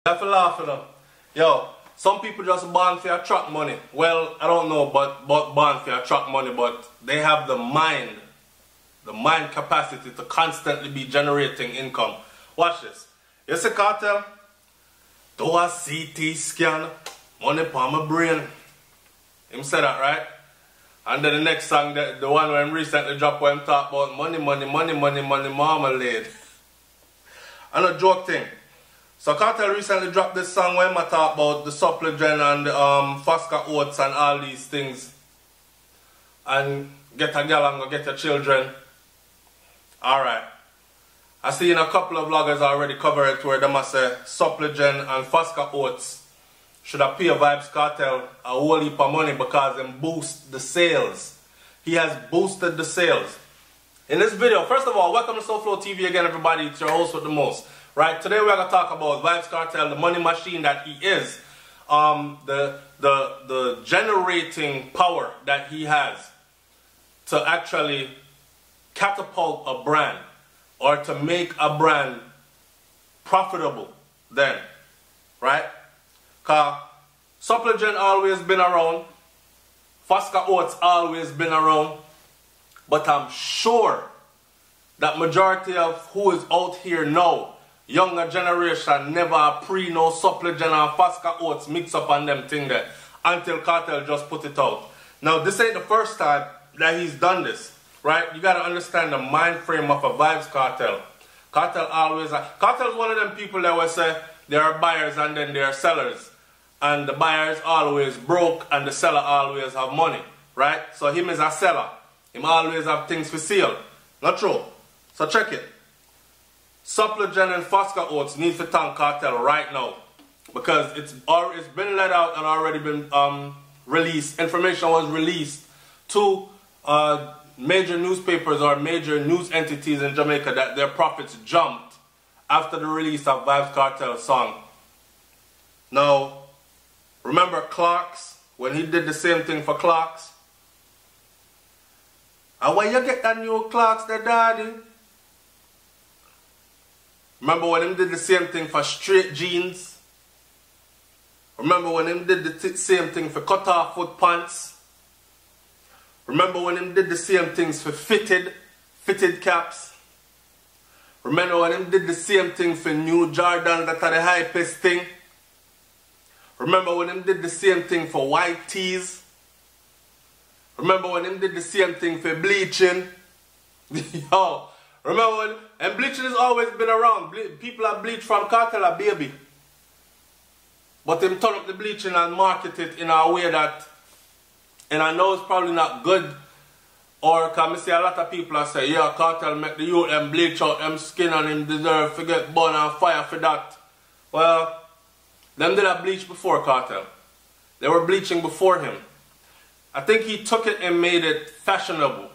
You have to laugh at them. Yo, some people just born for attract money. Well, I don't know, but born for attract money, but they have the mind capacity to constantly be generating income. Watch this. You see Kartel? Do a CT scan, money for my brain. Him said that, right? And then the next song, the one where him recently dropped where him talk about money, marmalade. And a joke thing. So Kartel recently dropped this song where I talk about the supplement and Fosca oats and all these things. And get a girl and go get your children. Alright. I seen a couple of vloggers already cover it where they must say supplement and Fosca oats should have paid Vybz Kartel a whole heap of money because they boost the sales. He has boosted the sales. In this video, first of all, welcome to SoFlo TV again, everybody. It's your host with the most. Right, today we're gonna talk about Vybz Kartel, the money machine that he is, the generating power that he has to actually catapult a brand or to make a brand profitable. Then, right? Cause supplement always been around, Fosca oats always been around, but I'm sure that majority of who is out here now, younger generation, never pre no supplement and Fosca oats mix up on them thing there until Kartel just put it out. Now this ain't the first time that he's done this, right? You gotta understand the mind frame of a Vybz Kartel. Kartel's one of them people that will say there are buyers and then there are sellers. And the buyers always broke and the seller always have money, right? So him is a seller. Him always have things for sale. Not true. So check it. Supplement and Fosca oats need to thank Kartel right now because it's been let out and already been released. Information was released to major newspapers or major news entities in Jamaica that their profits jumped after the release of Vybz Kartel's song. Now, remember Clarks when he did the same thing for Clarks? And when you get that new Clarks there, daddy? Remember when him did the same thing for straight jeans? Remember when him did the same thing for cut off foot pants? Remember when him did the same things for fitted caps? Remember when him did the same thing for new Jordans that are the hypest thing? Remember when him did the same thing for white tees? Remember when him did the same thing for bleaching? Yo, remember when, and bleaching has always been around. People have bleached from Kartel a baby. But them turn up the bleaching and market it in a way that, and I know it's probably not good, or can I see a lot of people that say, yeah, Kartel make the youth and bleach out them skin and him deserve to get burned and fire for that. Well, them did have bleach before Kartel. They were bleaching before him. I think he took it and made it fashionable.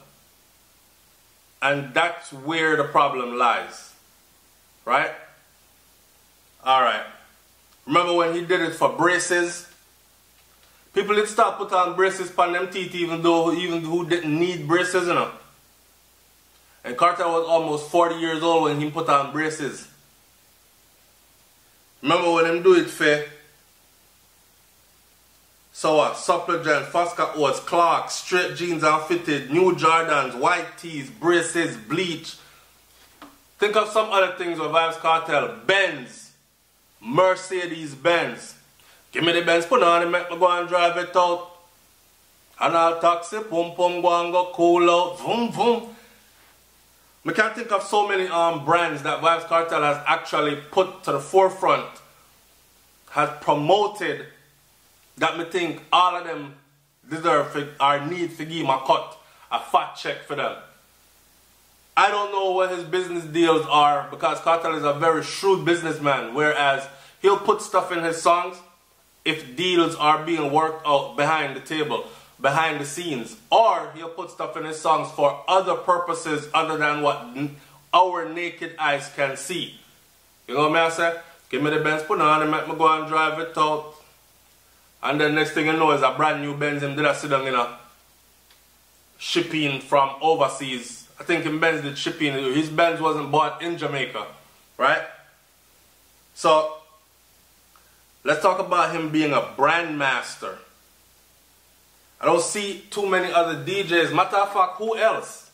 And that's where the problem lies. Right? Alright. Remember when he did it for braces? People did start put on braces upon them teeth even who didn't need braces, you know. And Kartel was almost 40 years old when he put on braces. Remember when him do it for supplement, Fosca oats, Clarks, straight jeans and fitted, new Jordans, white tees, braces, bleach. Think of some other things with Vybz Kartel. Benz, Mercedes Benz. Give me the Benz, put on it, make me go and drive it out. And I'll taxi, pum pum, go and go cool out, vroom vroom. I can't think of so many brands that Vybz Kartel has actually put to the forefront, has promoted, that me think all of them deserve or need to give him a cut, a fat check for them. I don't know what his business deals are because Kartel is a very shrewd businessman, whereas he'll put stuff in his songs if deals are being worked out behind the table, behind the scenes, or he'll put stuff in his songs for other purposes other than what our naked eyes can see. You know what I say? Give me the Benz, put on and make me go and drive it out. And then next thing you know is a brand new Benz him did a sit down in a shipping from overseas. I think in Benz did shipping. His Benz wasn't bought in Jamaica, right? So Let's talk about him being a brand master. I don't see too many other DJs. Matter of fact, who else?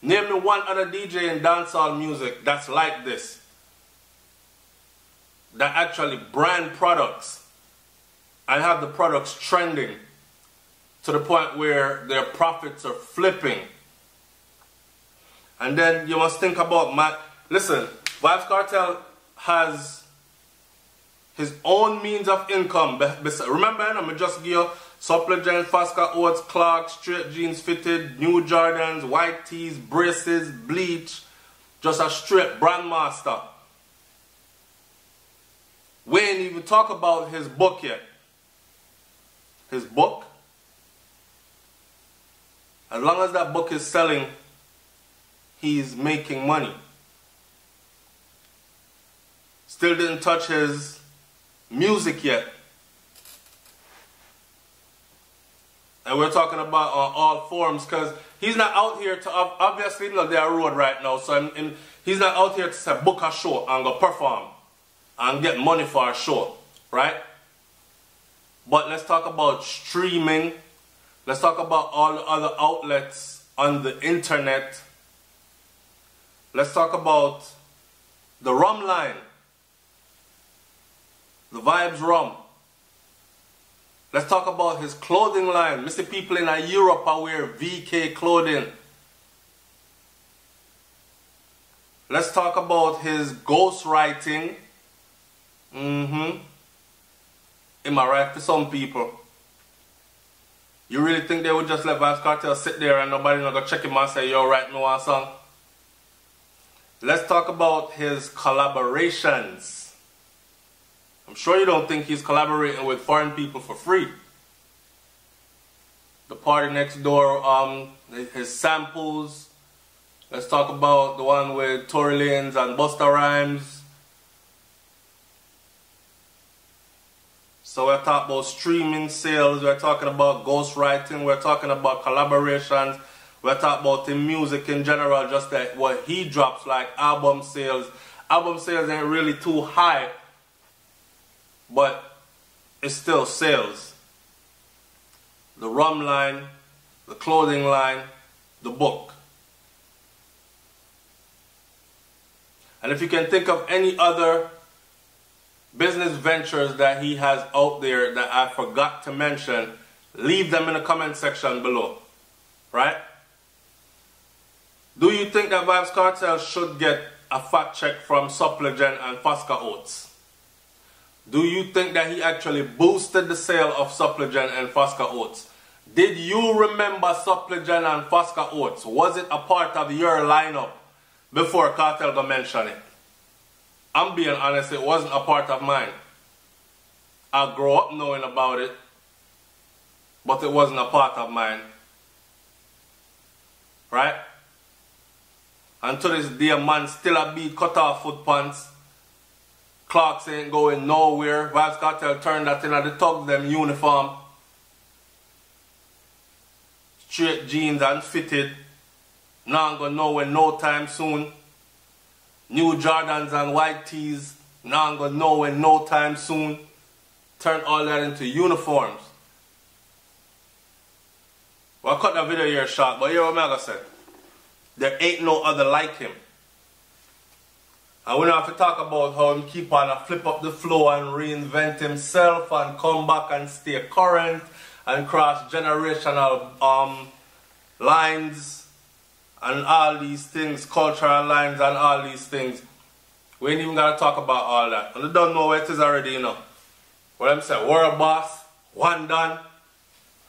Name me one other DJ in dancehall music that's like this. That actually brand products and have the products trending to the point where their profits are flipping. And then you must think about listen, Vybz Kartel has his own means of income. Remember, I just give you Supplegent, Fosca Oats, Clarks, straight jeans fitted, new Jordans, white tees, braces, bleach. Just a straight brand master. We ain't even talk about his book yet. His book? As long as that book is selling, he's making money. Still didn't touch his music yet. And we're talking about on all forms, because he's not out here to, obviously, they're a road right now, so he's not out here to say book a show and go perform and get money for a show, right? But let's talk about streaming. Let's talk about all the other outlets on the internet. Let's talk about the rum line, the Vybz rum. Let's talk about his clothing line. Mr. People in Europe are wear VK clothing. Let's talk about his ghostwriting. Am I right for some people? You really think they would just let Vybz Kartel sit there and nobody not gonna check him and say, yo, write me one song? Let's talk about his collaborations. I'm sure you don't think he's collaborating with foreign people for free. The Party Next Door, his samples. Let's talk about the one with Tory Lanez and Busta Rhymes. So we're talking about streaming sales, we're talking about ghostwriting, we're talking about collaborations, we're talking about the music in general, just that what he drops, like album sales. Album sales ain't really too high, but it's still sales. The rum line, the clothing line, the book. And if you can think of any other business ventures that he has out there that I forgot to mention, leave them in the comment section below. Right? Do you think that Vybz Kartel should get a fat check from Supplegent and Fosca Oats? Do you think that he actually boosted the sale of Supplegent and Fosca Oats? Did you remember Supplegent and Fosca Oats? Was it a part of your lineup before Kartel got mention it? I'm being honest, it wasn't a part of mine. I grew up knowing about it, but it wasn't a part of mine. Right? And to this day, man still a beat cut off foot pants. Clarks ain't going nowhere. Vybz Kartel turned that in at the Thugs them uniform. Straight jeans and fitted. Now I'm going nowhere no time soon. New Jordans and white tees. Now I'm going nowhere no time soon. Turn all that into uniforms. Well, I cut that video here short, but hear what I'm going to say. There ain't no other like him. And we don't have to talk about how he keep on a flip up the flow and reinvent himself and come back and stay current and cross generational lines and all these things, cultural lines and all these things. We ain't even got to talk about all that. And you don't know what it is already, you know. What I'm saying, world boss, one done,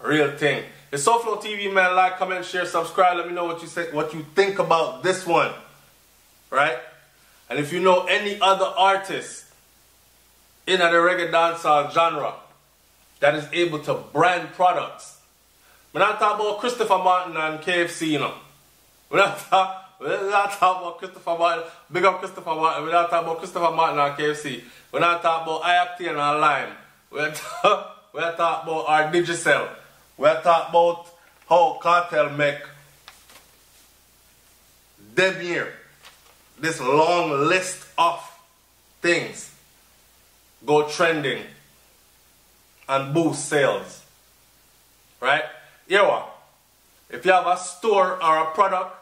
real thing. It's SoFlo TV, man. Like, comment, share, subscribe. Let me know what you think about this one. Right? And if you know any other artist in the reggae dancehall genre that is able to brand products, we're not talking about Christopher Martin and KFC, you know. We're not talking about Christopher Martin. Big up Christopher Martin. We're not talking about Christopher Martin and KFC. We're not talking about Ioctane and Lime. We're talking about our Digicel. We're talking about how Kartel make them here. This long list of things. go trending and boost sales. Right? Here what? If you have a store or a product,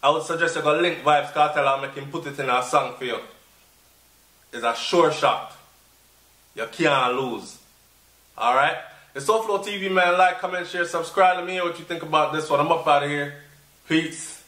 I would suggest you go link Vybz Kartel and make him put it in a song for you. It's a sure shot. You can't lose. Alright? It's SoFlo TV, man. Like, comment, share, subscribe. Let me hear what you think about this one. I'm up out of here. Peace.